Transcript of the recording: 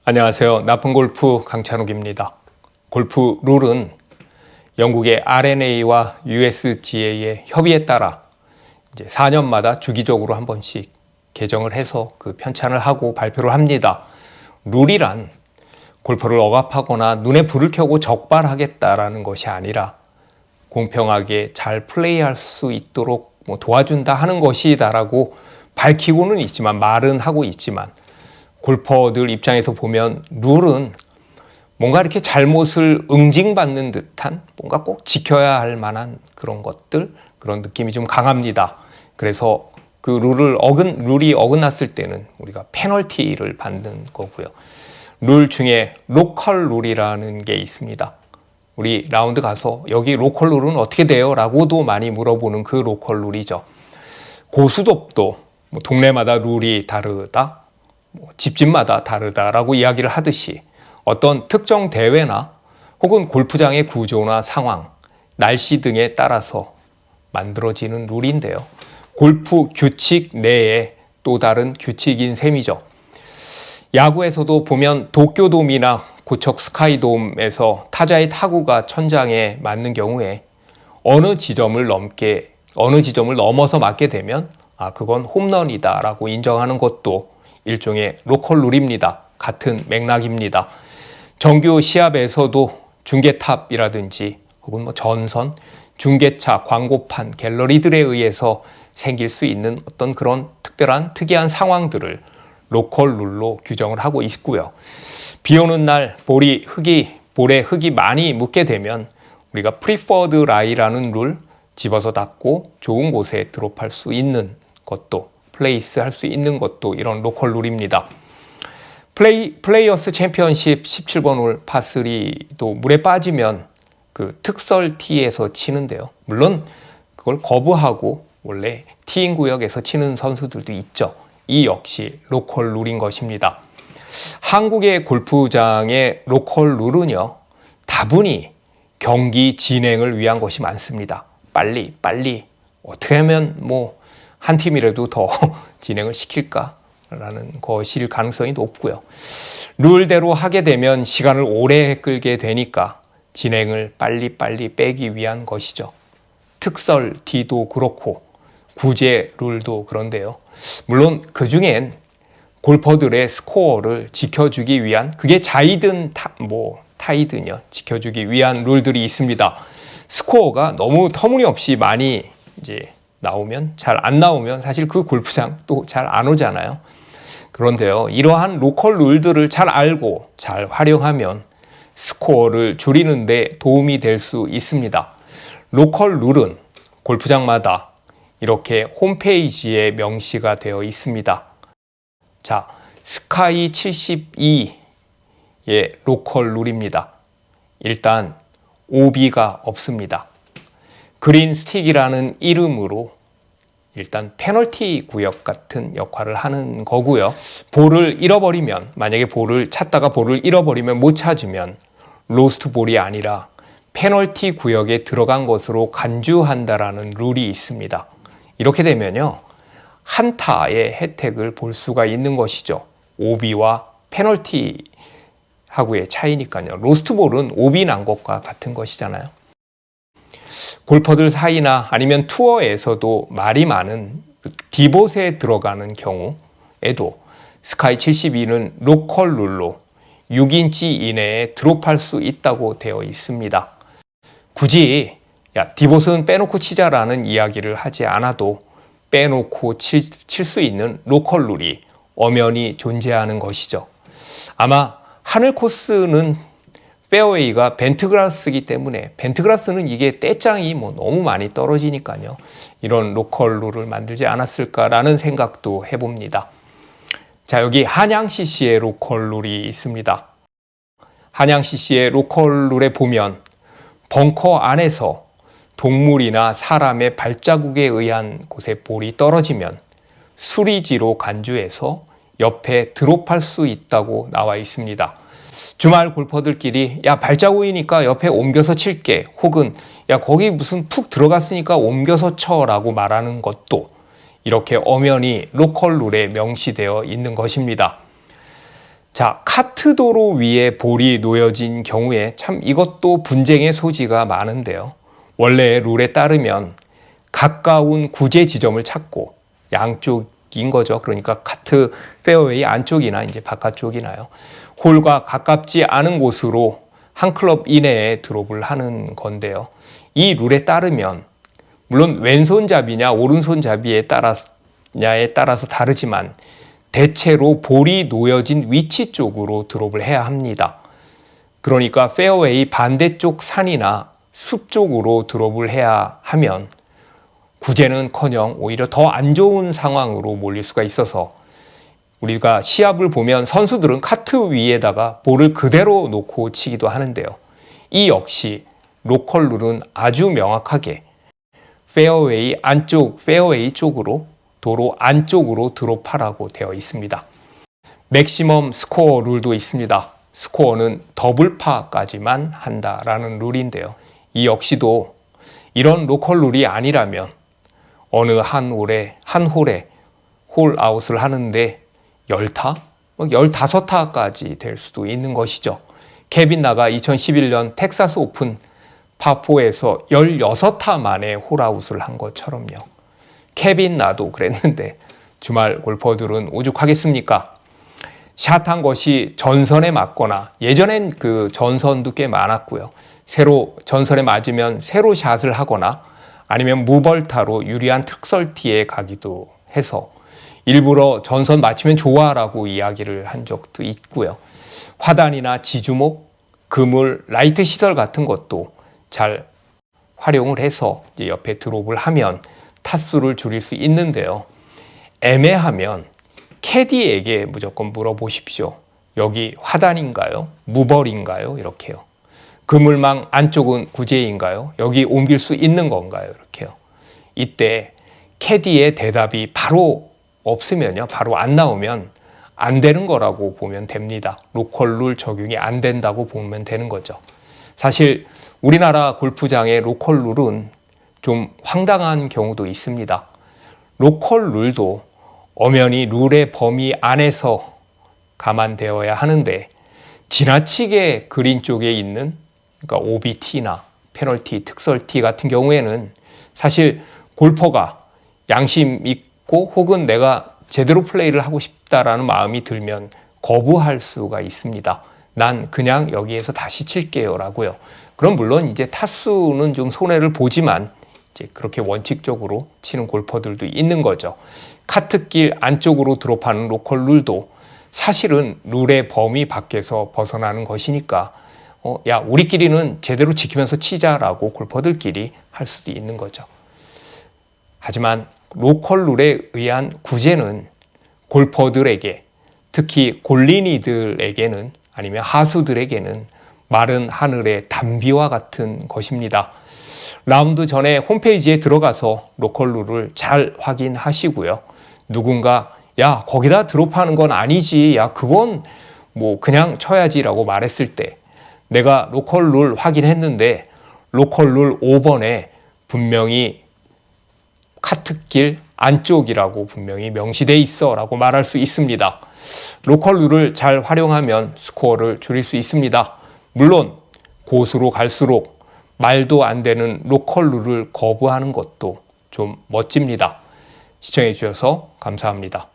안녕하세요. 나쁜골프 강찬욱입니다. 골프 룰은 영국의 R&A와 USGA의 협의에 따라 이제 4년마다 주기적으로 한 번씩 개정을 해서 그 편찬을 하고 발표를 합니다. 룰이란 골퍼를 억압하거나 눈에 불을 켜고 적발하겠다라는 것이 아니라 공평하게 잘 플레이할 수 있도록 도와준다 하는 것이다라고 밝히고는 있지만, 말은 하고 있지만, 골퍼들 입장에서 보면 룰은 뭔가 이렇게 잘못을 응징받는 듯한, 뭔가 꼭 지켜야 할 만한 그런 것들, 그런 느낌이 좀 강합니다. 그래서 그 룰이 어긋났을 때는 우리가 페널티를 받는 거고요. 룰 중에 로컬 룰이라는 게 있습니다. 우리 라운드 가서 여기 로컬 룰은 어떻게 돼요? 라고도 많이 물어보는 그 로컬 룰이죠. 고수톱도 동네마다 룰이 다르다, 집집마다 다르다라고 이야기를 하듯이 어떤 특정 대회나 혹은 골프장의 구조나 상황, 날씨 등에 따라서 만들어지는 룰인데요. 골프 규칙 내에 또 다른 규칙인 셈이죠. 야구에서도 보면 도쿄돔이나 고척 스카이돔에서 타자의 타구가 천장에 맞는 경우에 어느 지점을 넘어서 맞게 되면 그건 홈런이다 라고 인정하는 것도 일종의 로컬 룰입니다. 같은 맥락입니다. 정규 시합에서도 중계탑이라든지 혹은 전선, 중계차, 광고판, 갤러리들에 의해서 생길 수 있는 어떤 그런 특이한 상황들을 로컬 룰로 규정을 하고 있고요. 비 오는 날 볼에 흙이 많이 묻게 되면 우리가 프리퍼드 라이라는 룰, 집어서 닫고 좋은 곳에 드롭할 수 있는 것도, 플레이스 할 수 있는 것도 이런 로컬 룰입니다. 플레이어스 챔피언십 17번 홀 파3도 물에 빠지면 그 특설 티에서 치는데요. 물론 그걸 거부하고 원래 티인 구역에서 치는 선수들도 있죠. 이 역시 로컬 룰인 것입니다. 한국의 골프장의 로컬 룰은요, 다분히 경기 진행을 위한 것이 많습니다. 빨리 어떻게 하면 한 팀이라도 더 진행을 시킬까라는 것일 가능성이 높고요. 룰대로 하게 되면 시간을 오래 끌게 되니까 진행을 빨리 빼기 위한 것이죠. 특설 D도 그렇고 구제 룰도 그런데요. 물론 그 중엔 골퍼들의 스코어를 지켜주기 위한, 그게 자이든 타이든요, 지켜주기 위한 룰들이 있습니다. 스코어가 너무 터무니없이 많이 잘 안 나오면 사실 그 골프장 또 잘 안 오잖아요. 그런데요, 이러한 로컬 룰들을 잘 알고 잘 활용하면 스코어를 줄이는 데 도움이 될 수 있습니다. 로컬 룰은 골프장마다 이렇게 홈페이지에 명시가 되어 있습니다. 자, 스카이 72의 로컬 룰입니다. 일단 오비가 없습니다. 그린 스틱이라는 이름으로 일단 페널티 구역 같은 역할을 하는 거고요. 만약에 볼을 찾다가 볼을 잃어버리면, 못 찾으면 로스트 볼이 아니라 페널티 구역에 들어간 것으로 간주한다라는 룰이 있습니다. 이렇게 되면요, 한타의 혜택을 볼 수가 있는 것이죠. 오비와 페널티 하고의 차이니까요. 로스트 볼은 오비 난 것과 같은 것이잖아요. 골퍼들 사이나 아니면 투어에서도 말이 많은 디봇에 들어가는 경우에도 스카이 72는 로컬 룰로 6인치 이내에 드롭할 수 있다고 되어 있습니다. 굳이 디봇은 빼놓고 치자라는 이야기를 하지 않아도 빼놓고 칠 수 있는 로컬 룰이 엄연히 존재하는 것이죠. 아마 하늘 코스는 페어웨이가 벤트그라스이기 때문에, 벤트그라스는 이게 떼짱이 너무 많이 떨어지니까요, 이런 로컬 룰을 만들지 않았을까라는 생각도 해봅니다. 자, 여기 한양 CC의 로컬 룰이 있습니다. 한양 CC의 로컬 룰에 보면 벙커 안에서 동물이나 사람의 발자국에 의한 곳에 볼이 떨어지면 수리지로 간주해서 옆에 드롭할 수 있다고 나와 있습니다. 주말 골퍼들끼리 발자국이니까 옆에 옮겨서 칠게, 혹은 거기 무슨 푹 들어갔으니까 옮겨서 쳐라고 말하는 것도, 이렇게 엄연히 로컬 룰에 명시되어 있는 것입니다. 자, 카트 도로 위에 볼이 놓여진 경우에 참 이것도 분쟁의 소지가 많은데요. 원래 룰에 따르면 가까운 구제 지점을 찾고 양쪽인 거죠. 그러니까 카트 페어웨이 안쪽이나 이제 바깥쪽이나요. 홀과 가깝지 않은 곳으로 한 클럽 이내에 드롭을 하는 건데요. 이 룰에 따르면 물론 왼손잡이냐 오른손잡이에 따라서 다르지만 대체로 볼이 놓여진 위치 쪽으로 드롭을 해야 합니다. 그러니까 페어웨이 반대쪽 산이나 숲 쪽으로 드롭을 해야 하면 구제는커녕 오히려 더 안 좋은 상황으로 몰릴 수가 있어서 우리가 시합을 보면 선수들은 카트 위에다가 볼을 그대로 놓고 치기도 하는데요. 이 역시 로컬 룰은 아주 명확하게 페어웨이 쪽으로 도로 안쪽으로 드롭하라고 되어 있습니다. 맥시멈 스코어 룰도 있습니다. 스코어는 더블파까지만 한다라는 룰인데요. 이 역시도 이런 로컬 룰이 아니라면 어느 한 홀에 홀 아웃을 하는데 10타? 15타까지 될 수도 있는 것이죠. 케빈 나가 2011년 텍사스 오픈 파4에서 16타 만에 홀아웃을 한 것처럼요. 케빈 나도 그랬는데 주말 골퍼들은 오죽하겠습니까? 샷한 것이 전선에 맞거나 예전엔 그 전선도 꽤 많았고요. 새로 전선에 맞으면 새로 샷을 하거나 아니면 무벌타로 유리한 특설티에 가기도 해서 일부러 전선 맞추면 좋아라고 이야기를 한 적도 있고요. 화단이나 지주목, 그물, 라이트 시설 같은 것도 잘 활용을 해서 이제 옆에 드롭을 하면 타수를 줄일 수 있는데요. 애매하면 캐디에게 무조건 물어보십시오. 여기 화단인가요? 무벌인가요? 이렇게요. 그물망 안쪽은 구제인가요? 여기 옮길 수 있는 건가요? 이렇게요. 이때 캐디의 대답이 바로 없으면요. 바로 안 나오면 안 되는 거라고 보면 됩니다. 로컬 룰 적용이 안 된다고 보면 되는 거죠. 사실 우리나라 골프장의 로컬 룰은 좀 황당한 경우도 있습니다. 로컬 룰도 엄연히 룰의 범위 안에서 감안되어야 하는데 지나치게 그린 쪽에 있는 그러니까 OBT나 페널티, 특설티 같은 경우에는 사실 골퍼가 양심 있고 혹은 내가 제대로 플레이를 하고 싶다라는 마음이 들면 거부할 수가 있습니다. 난 그냥 여기에서 다시 칠게요 라고요. 그럼 물론 이제 타수는 좀 손해를 보지만 이제 그렇게 원칙적으로 치는 골퍼들도 있는 거죠. 카트길 안쪽으로 드롭하는 로컬 룰도 사실은 룰의 범위 밖에서 벗어나는 것이니까 야 우리끼리는 제대로 지키면서 치자라고 골퍼들끼리 할 수도 있는 거죠. 하지만 로컬 룰에 의한 구제는 골퍼들에게 특히 골린이들에게는 아니면 하수들에게는 마른 하늘의 단비와 같은 것입니다. 라운드 전에 홈페이지에 들어가서 로컬 룰을 잘 확인하시고요. 누군가 야 거기다 드롭하는 건 아니지, 야 그건 뭐 그냥 쳐야지라고 말했을 때 내가 로컬 룰 확인했는데 로컬 룰 5번에 분명히 카트길 안쪽이라고 분명히 명시돼 있어 라고 말할 수 있습니다. 로컬 룰을 잘 활용하면 스코어를 줄일 수 있습니다. 물론 고수로 갈수록 말도 안 되는 로컬 룰을 거부하는 것도 좀 멋집니다. 시청해 주셔서 감사합니다.